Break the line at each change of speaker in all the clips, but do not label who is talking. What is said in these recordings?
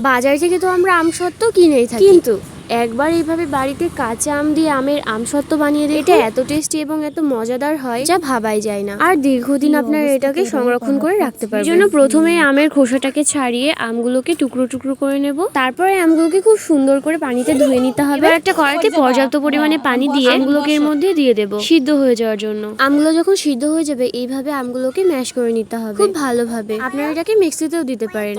বাজার থেকে তো আমরা আমসত্ত্ব কিনেই থাকি, কিন্তু একবার এইভাবে বাড়িতে কাঁচা আম দিয়ে আমের আমসত্ত্ব বানিয়ে দিই, এটা এত টেস্টি এবং এত মজাদার হয় যা ভাবাই যায় না। আর দীর্ঘদিন আপনারা এটাকে সংরক্ষণ করে রাখতে পারবেন। এই জন্য প্রথমে আমের খোসাটাকে ছাড়িয়ে আমগুলোকে টুকরো টুকরো করে নেব। তারপরে আমগুলোকে খুব সুন্দর করে পানিতে ধুয়ে নিতে হবে। এবার একটা কড়াইতে পর্যাপ্ত পরিমাণে পানি দিয়ে আমগুলোকে এর মধ্যে দিয়ে দেব সিদ্ধ হয়ে যাওয়ার জন্য। আমগুলো যখন সিদ্ধ হয়ে যাবে এইভাবে আমগুলোকে ম্যাশ করে নিতে হবে খুব ভালোভাবে। আপনারা এটাকে মিক্সিতেও দিতে পারেন।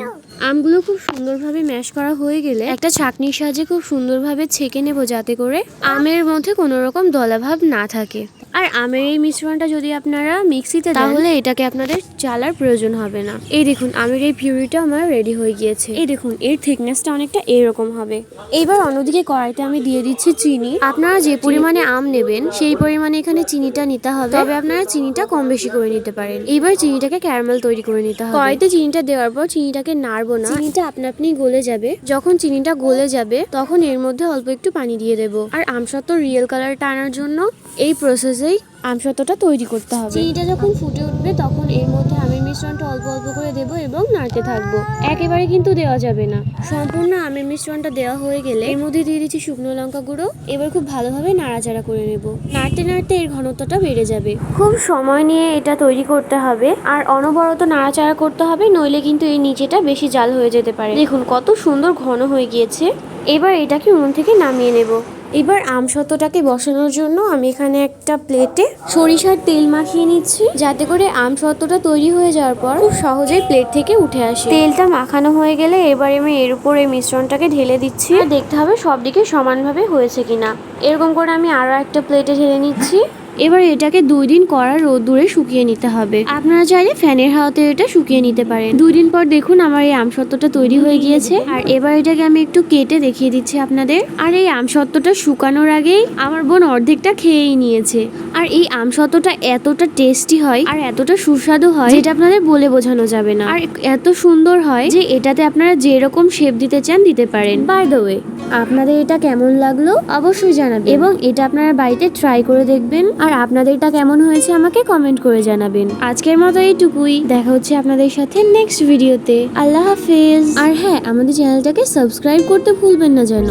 আমগুলো খুব সুন্দরভাবে ম্যাশ করা হয়ে গেলে একটা ছাঁকনির সাহায্যে খুব সুন্দরভাবে ছেঁকে নেব, যাতে করে আমের মধ্যে কোনো রকম দলাভাব না থাকে। আর আমের এই মিশ্রণটা যদি আপনারা মিক্সিতে তাহলে এটাকে আপনাদের চালার প্রয়োজন হবে না। এই দেখুন আমের এই পিউরিটা আমার রেডি হয়ে গিয়েছে। এই দেখুন এর থিকনেসটা অনেকটা এরকম হবে। এইবার অন্যদিকে কড়াইতে আমি দিয়ে দিচ্ছি চিনি। আপনারা যে পরিমাণে আম নেবেন সেই পরিমাণে এখানে চিনিটা নিতে হবে, তবে আপনারা চিনিটা কম বেশি করে নিতে পারেন। এইবার চিনিটাকে ক্যারামেল তৈরি করে নিতে হবে। কড়াইতে চিনিটা দেওয়ার পর চিনিটাকে নাড়বো না, চিনিটা আপনা আপনি গলে যাবে। যখন চিনিটা গলে যাবে তখন এর মধ্যে অল্প একটু পানি দিয়ে দেব। আর আমসত্ত্ব রিয়েল কালারটা আনার জন্য এই প্রসেসেই আমসত্ত্বটা তৈরি করতে হবে। চিনিটা যখন ফুটে উঠবে তখন এর মধ্যে আমের মিশ্রণটা অল্প অল্প করে দেব এবং নাড়তে থাকবো। একেবারে কিন্তু দেওয়া যাবে না। সম্পূর্ণ আমের মিশ্রণটা দেওয়া হয়ে গেলে এর মধ্যে দিয়ে দিচ্ছি শুকনো লঙ্কা গুঁড়ো। এবার খুব ভালোভাবে নাড়াচাড়া করে নেব। নাড়তে নাড়তে এর ঘনত্বটা বেড়ে যাবে। খুব সময় নিয়ে এটা তৈরি করতে হবে আর অনবরত নাড়াচাড়া করতে হবে, নইলে কিন্তু এই নিচেটা বেশি জাল হয়ে যেতে পারে। দেখুন কত সুন্দর ঘন হয়ে গিয়েছে। এবার এটাকে উনুন থেকে নামিয়ে নেব। এবার আমসত্ত্বটাকে বসানোর জন্য আমি এখানে একটা প্লেটে সরিষার তেল মাখিয়ে নিচ্ছি, যাতে করে আমসত্ত্বটা তৈরি হয়ে যাওয়ার পর খুব সহজেই প্লেট থেকে উঠে আসে। তেলটা মাখানো হয়ে গেলে এবার আমি এর উপর এই মিশ্রণটাকে ঢেলে দিচ্ছি। আর দেখতে হবে সব দিকে সমানভাবে হয়েছে কিনা। এরকম করে আমি আরো একটা প্লেটে ঢেলে নিচ্ছি। এবার এটাকে 2 দিন কড়া রোদ্দুরে শুকিয়ে নিতে হবে। আপনারা চাইলে ফ্যানের হাওয়াতে এটা শুকিয়ে নিতে পারেন। 2 দিন পর দেখুন আমার এই আমসত্ত্বটা তৈরি হয়ে গিয়েছে। আর এবার এটাকে আমি একটু কেটে দেখিয়ে দিচ্ছি আপনাদের। আর এই আমসত্ত্বটা শুকানোর আগেই আমার বোন অর্ধেকটা খেয়েই নিয়েছে। আর এই আমসত্ত্বটা এতটা টেস্টি হয় আর এতটা সুস্বাদু হয় যেটা আপনাদের বলে বোঝানো যাবে না। আর এত সুন্দর হয় যে এটাতে আপনারা যেরকম শেপ দিতে চান দিতে পারেন। বাই দ্য ওয়ে, আপনাদের এটা কেমন লাগলো অবশ্যই জানাবেন এবং এটা আপনারা বাড়িতে ট্রাই করে দেখবেন। আর আপনাদের এটা কেমন হয়েছে আমাকে কমেন্ট করে জানাবেন। আজকের মতো এইটুকুই। দেখা হচ্ছে আপনাদের সাথে নেক্সট ভিডিওতে। আল্লাহ হাফেজ। আর হ্যাঁ, আমাদের চ্যানেলটাকে সাবস্ক্রাইব করতে ভুলবেন না যেন।